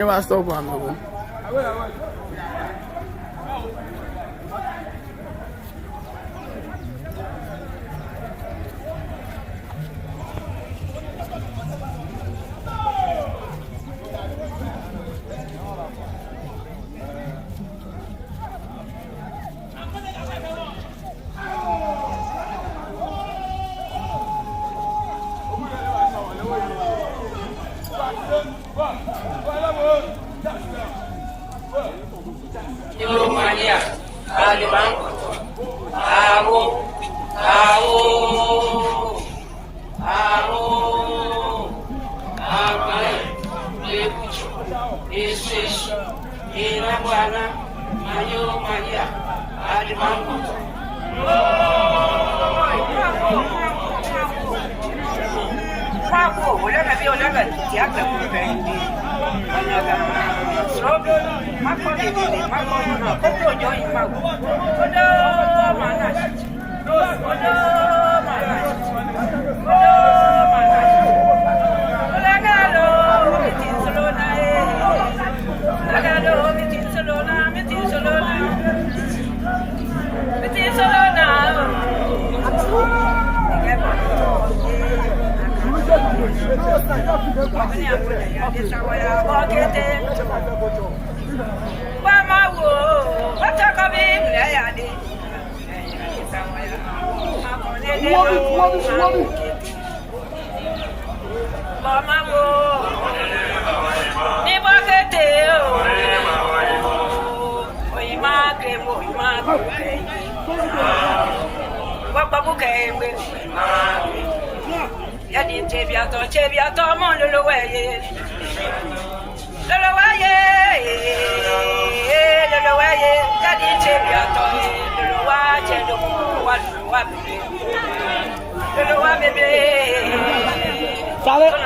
Never stop one.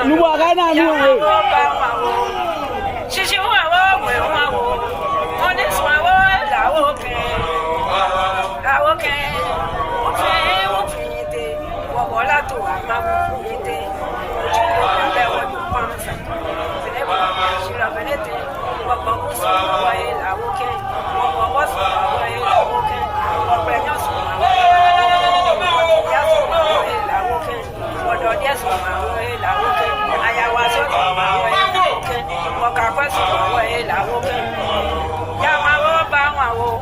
Nungua cái nào nuôi? Xí xíu mà vô, người hoa vô, con đi xuống vô là ok, ok thì,我来做啊，妈不一定，我去那边我就帮上，本来我去了本来的，我帮不上我也来 OK， 我说我也来 OK， 我不要说我也来 OK， 我昨天说我也来 OK， 哎呀我说我也来 OK， 我赶快说我也来 OK， 要么我帮我，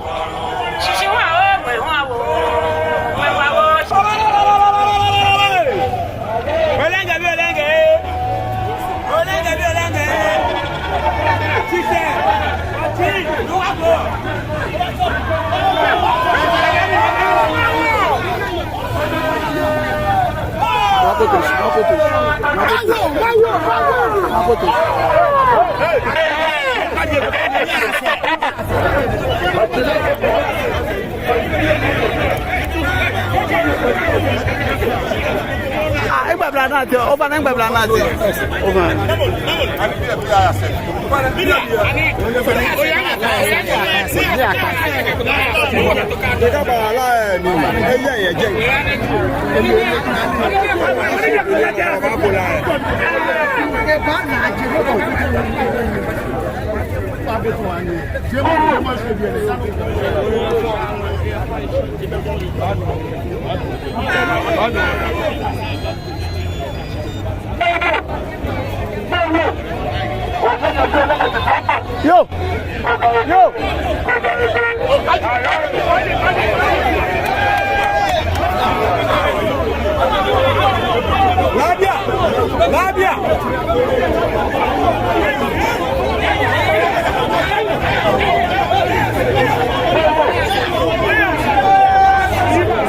其实我没我。Yo! Yo! Labia! Labia!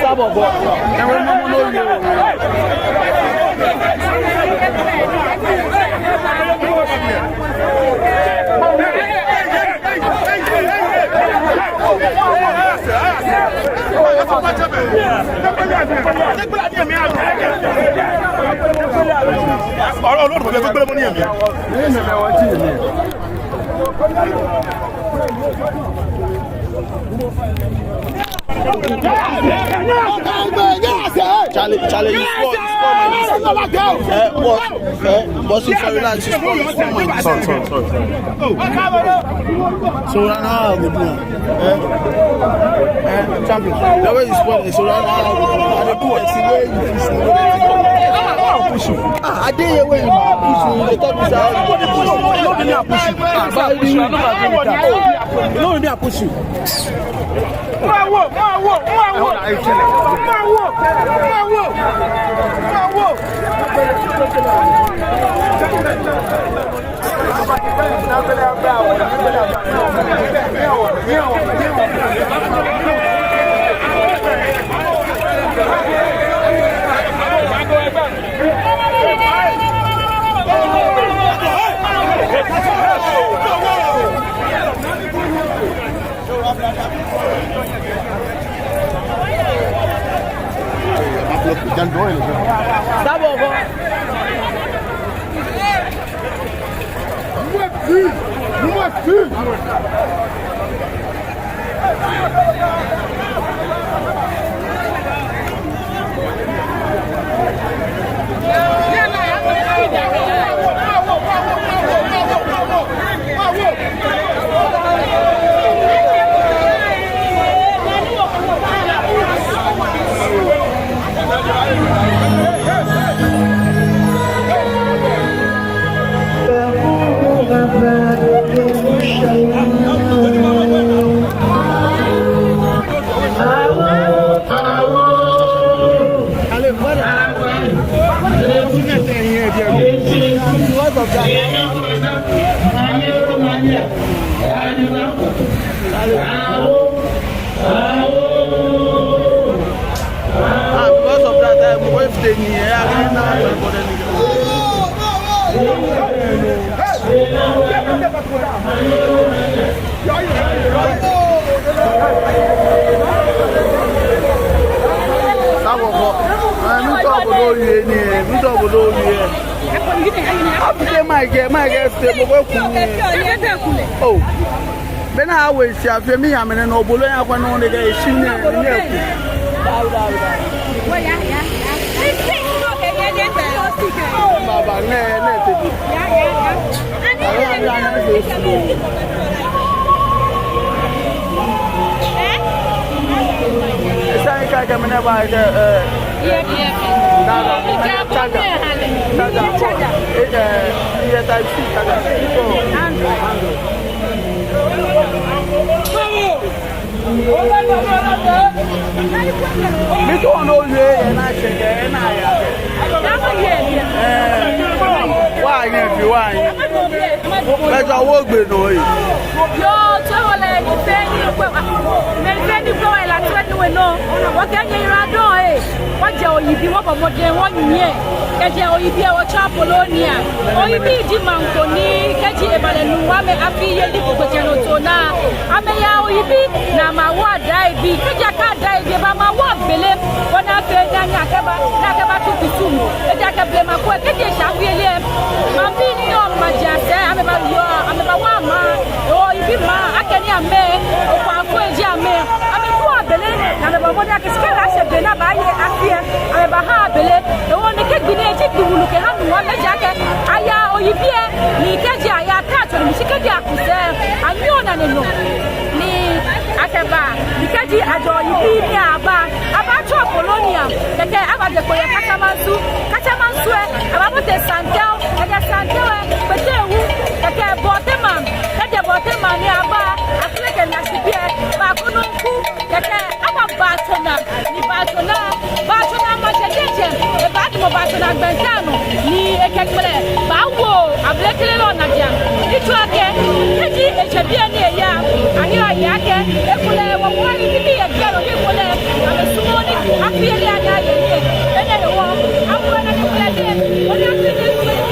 Sabo, Charlie, you score, Boss, if I relax, sorry. So right now, good morning. Champion, the way you spot it, so right now, the boy, see where you push you. I did when you push you, the top is out. No, I push you. Because of that, I'm waiting here. Oh, when I always say, "For me, I'm an old boy. I'm going to get a shooting." Oyibi wọ́n bọ̀ mọ́dé wọ́n yìnyẹn kẹjẹ oyibi ẹwọ́ chapolonia oyibi di manko ní kẹjì ìbàlẹ̀nu wà mẹ́ afi yé ní gbogbo jẹun tó náà amẹ́yà oyibi na ma wọ́ àdá ibi kẹjẹ ká àdá ibi bá ma wọ́ gbélé wọn náà fẹ́ ní akẹ́bá tó fi tù mú kẹjẹ akẹ́bẹ̀lẹ̀ ma kó ẹ kẹjẹ ìṣàfihàn ma bí ní ọmọ jẹ àṣẹ amẹ́bá wọ́ àmà oyibi ma akẹ́ni àmẹ́ òkú àfọ èjì àmẹ́ amẹ́kú àbẹ̀lẹ̀ nàbẹ̀bọ̀ mọ́dé akẹ́sìkẹ́ àṣẹ̀bẹ̀ náà bá yẹ àfihàn amẹ́bá ha àbẹ̀lẹ̀ èwo ni kẹ́gbìn ẹ̀jẹ̀ gbìwùlù kẹ́ hàn wọ́n méjì akẹ́ aya oyibi ẹ̀ ní kẹ́jì àyà tẹ́ẹ̀tọ̀ ní mùsí kẹ́jì àkùsẹ́ àníyàn nà nínú ní akẹ́bà ní kẹ́jì àjọ oyibi ní àbá abájọ́ polonia kẹ́kẹ́ abàjẹ́pọ̀ yẹ kátàmánsú ẹ̀ àbábọ̀tẹ̀ sàǹtẹ́ọ̀ kẹ́kẹ́ sàǹtẹ́ọ̀ ẹ̀ pẹ̀tẹ́ ewu kẹ́kẹ́ bọ̀tẹ́mà ní àbá àtúlẹ̀kẹ̀ nàṣìbí ẹ̀ bàkúnú nkú kẹ́kẹ́ àbà bàtọ̀nà ní bàtọ̀nà mọ̀ṣẹ̀jẹ̀jẹ̀ ìbádùmọ̀ bàtọ̀nà gbẹ̀ntánù ní ekekele báwo abúlékele lọ nàjà nítorí akẹ́ kéjì èjèbí ẹni ẹ̀yà àyíra ìyá akẹ́ ekulẹ̀ wọ̀wọ́ ibi bí ẹ̀jẹ̀ lọ ní ìkulẹ̀ àbẹ̀sùnmọ́ ní àfiyèlé àyà yẹ̀yẹ̀ ẹ̀nẹ̀ ìwọ̀ àwọ̀ ẹ̀nẹ̀ ìkulẹ̀ dé oní àfiyèlé ìkulẹ̀